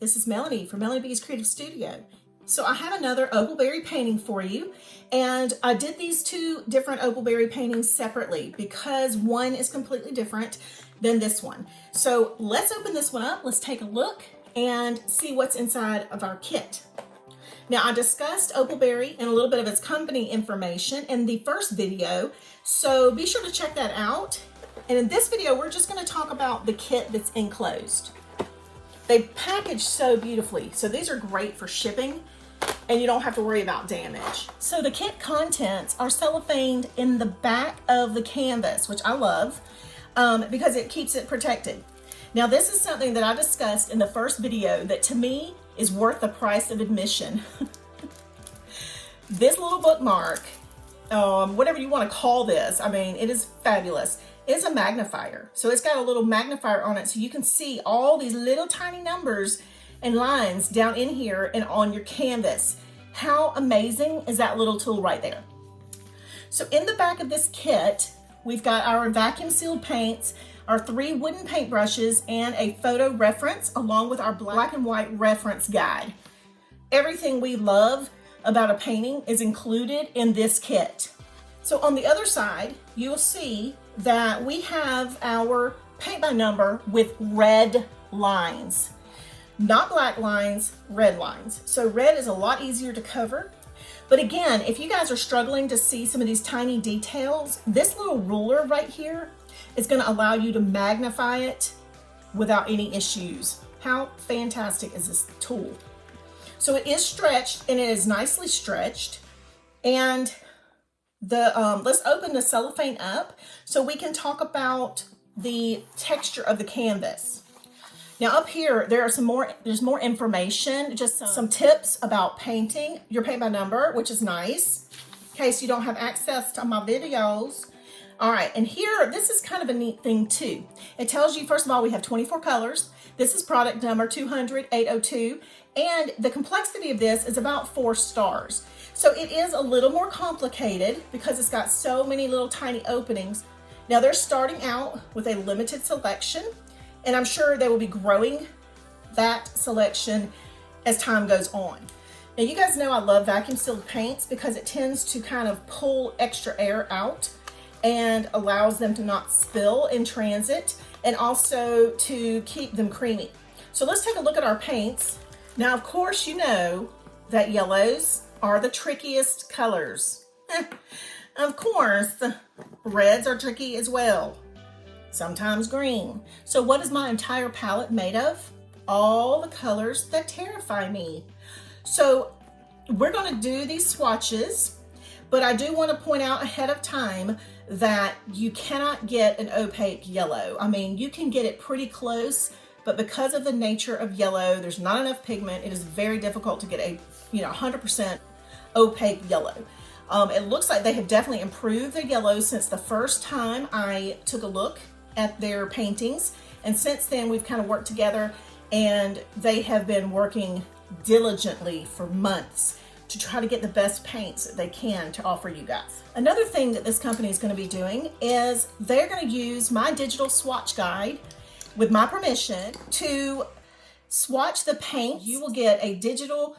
This is Melanie from Melanie B's Creative Studio. So I have another OPALBERRY painting for you, and I did these two different OPALBERRY paintings separately because one is completely different than this one. So let's open this one up, let's take a look and see what's inside of our kit. Now, I discussed OPALBERRY and a little bit of its company information in the first video, so be sure to check that out. And in this video, we're just going to talk about the kit that's enclosed. They package so beautifully, so these are great for shipping and you don't have to worry about damage. So the kit contents are cellophaned in the back of the canvas, which I love because it keeps it protected. Now, this is something that I discussed in the first video that to me is worth the price of admission. This little bookmark, whatever you want to call this, I mean, it is fabulous. It's a magnifier. So it's got a little magnifier on it so you can see all these little tiny numbers and lines down in here and on your canvas. How amazing is that little tool right there? So in the back of this kit, we've got our vacuum sealed paints, our 3 wooden paintbrushes, and a photo reference along with our black and white reference guide. Everything we love about a painting is included in this kit. So on the other side, you'll see that we have our paint by number with red lines. Not black lines, red lines. So red is a lot easier to cover. But again, if you guys are struggling to see some of these tiny details, this little ruler right here is going to allow you to magnify it without any issues. How fantastic is this tool? So it is stretched, and it is nicely stretched. And let's open the cellophane up so we can talk about the texture of the canvas. Now up here, there's more information, just some tips about painting your paint by number, which is nice in case you don't have access to my videos. All right, and here, this is kind of a neat thing too. It tells you, first of all, we have 24 colors. This is product number 200-802, and the complexity of this is about 4 stars. So it is a little more complicated because it's got so many little tiny openings. Now they're starting out with a limited selection, and I'm sure they will be growing that selection as time goes on. Now you guys know I love vacuum sealed paints because it tends to kind of pull extra air out and allows them to not spill in transit, and also to keep them creamy. So let's take a look at our paints. Now, of course, you know that yellows are the trickiest colors. Of course, reds are tricky as well. Sometimes green. So what is my entire palette made of? All the colors that terrify me. So we're going to do these swatches, but I do want to point out ahead of time that you cannot get an opaque yellow. I mean, you can get it pretty close, but because of the nature of yellow, there's not enough pigment. It is very difficult to get a 100% opaque yellow. It looks like they have definitely improved the yellow since the first time I took a look at their paintings. And since then, we've kind of worked together, and they have been working diligently for months to try to get the best paints that they can to offer you guys. Another thing that this company is going to be doing is they're going to use my digital swatch guide with my permission to swatch the paint. You will get a digital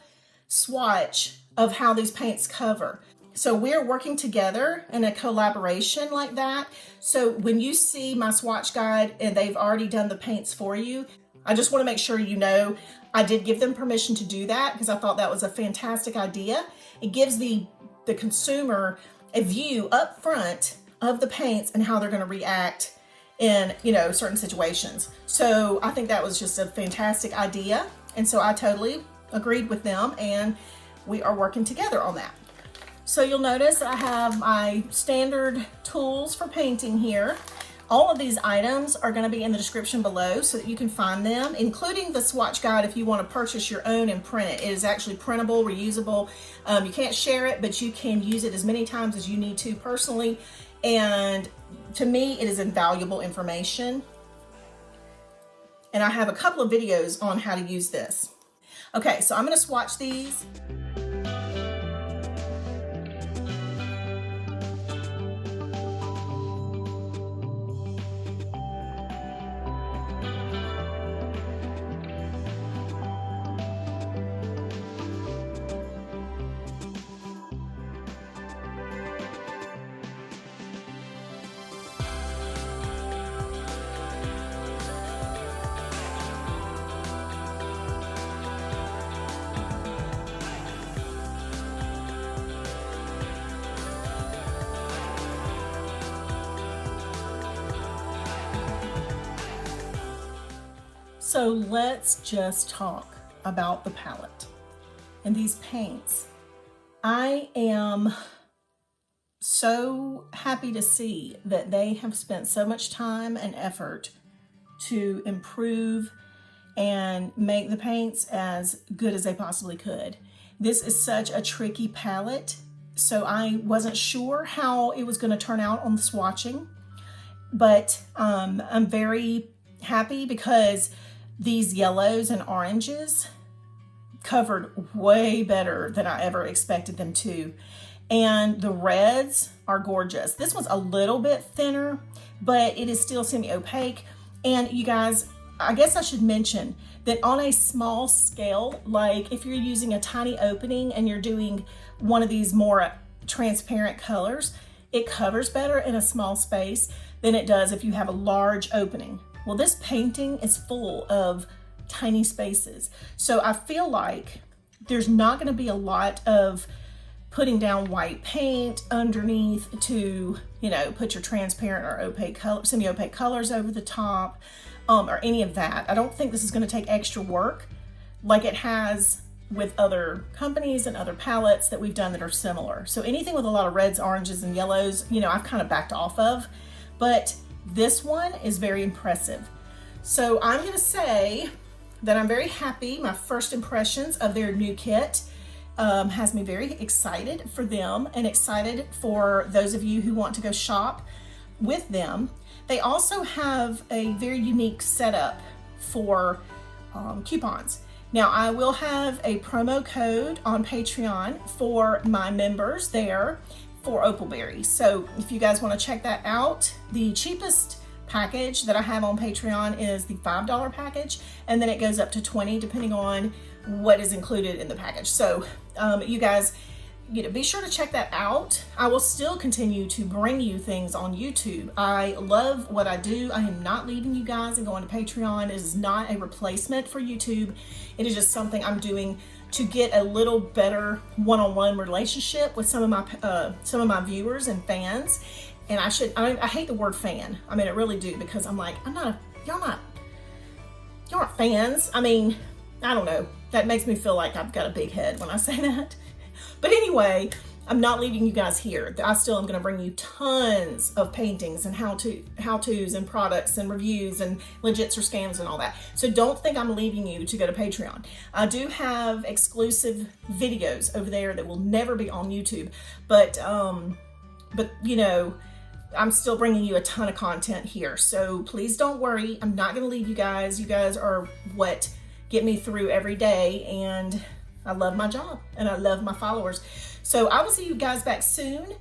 swatch of how these paints cover. So we're working together in a collaboration like that. So when you see my swatch guide and they've already done the paints for you, I just want to make sure you know I did give them permission to do that because I thought that was a fantastic idea. It gives the consumer a view up front of the paints and how they're going to react in certain situations. So I think that was just a fantastic idea, and so I totally agreed with them, and we are working together on that. So you'll notice I have my standard tools for painting here. All of these items are going to be in the description below so that you can find them, including the swatch guide if you want to purchase your own and print it. It is actually printable, reusable. You can't share it, but you can use it as many times as you need to personally. And to me, it is invaluable information. And I have a couple of videos on how to use this. Okay, so I'm going to swatch these. So let's just talk about the palette and these paints. I am so happy to see that they have spent so much time and effort to improve and make the paints as good as they possibly could. This is such a tricky palette, so I wasn't sure how it was going to turn out on the swatching, but I'm very happy because these yellows and oranges covered way better than I ever expected them to. And the reds are gorgeous. This one's a little bit thinner, but it is still semi-opaque. And you guys, I guess I should mention that on a small scale, like if you're using a tiny opening and you're doing one of these more transparent colors, it covers better in a small space than it does if you have a large opening. Well, this painting is full of tiny spaces. So I feel like there's not going to be a lot of putting down white paint underneath to, you know, put your transparent or opaque color, semi-opaque colors over the top, or any of that. I don't think this is going to take extra work like it has with other companies and other palettes that we've done that are similar. So anything with a lot of reds, oranges, and yellows, you know, I've kind of backed off of, but this one is very impressive. So I'm going to say that I'm very happy. My first impressions of their new kit has me very excited for them and excited for those of you who want to go shop with them. They also have a very unique setup for coupons. Now, I will have a promo code on Patreon for my members there for OPALBERRY. So if you guys want to check that out, the cheapest package that I have on Patreon is the $5 package, and then it goes up to $20 depending on what is included in the package. So you guys, you know, be sure to check that out. I will still continue to bring you things on YouTube. I love what I do. I am not leaving you guys and going to Patreon. It is not a replacement for YouTube. It is just something I'm doing to get a little better one-on-one relationship with some of my viewers and fans. And I hate the word fan. I mean, I really do, because I'm like, y'all aren't fans. I mean, I don't know. That makes me feel like I've got a big head when I say that. But anyway, I'm not leaving you guys here. I still am going to bring you tons of paintings and how-tos and products and reviews and legits or scams and all that. So don't think I'm leaving you to go to Patreon. I do have exclusive videos over there that will never be on YouTube. But you know, I'm still bringing you a ton of content here. So please don't worry. I'm not going to leave you guys. You guys are what get me through every day, and I love my job and I love my followers. So I will see you guys back soon,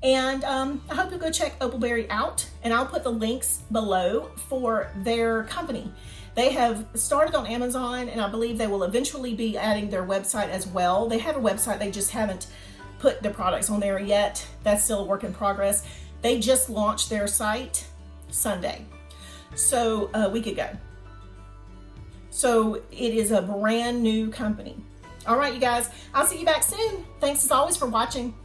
and I hope you'll go check OPALBERRY out, and I'll put the links below for their company. They have started on Amazon, and I believe they will eventually be adding their website as well. They have a website, they just haven't put the products on there yet. That's still a work in progress. They just launched their site Sunday, so a week ago. So it is a brand new company. All right, you guys, I'll see you back soon. Thanks as always for watching.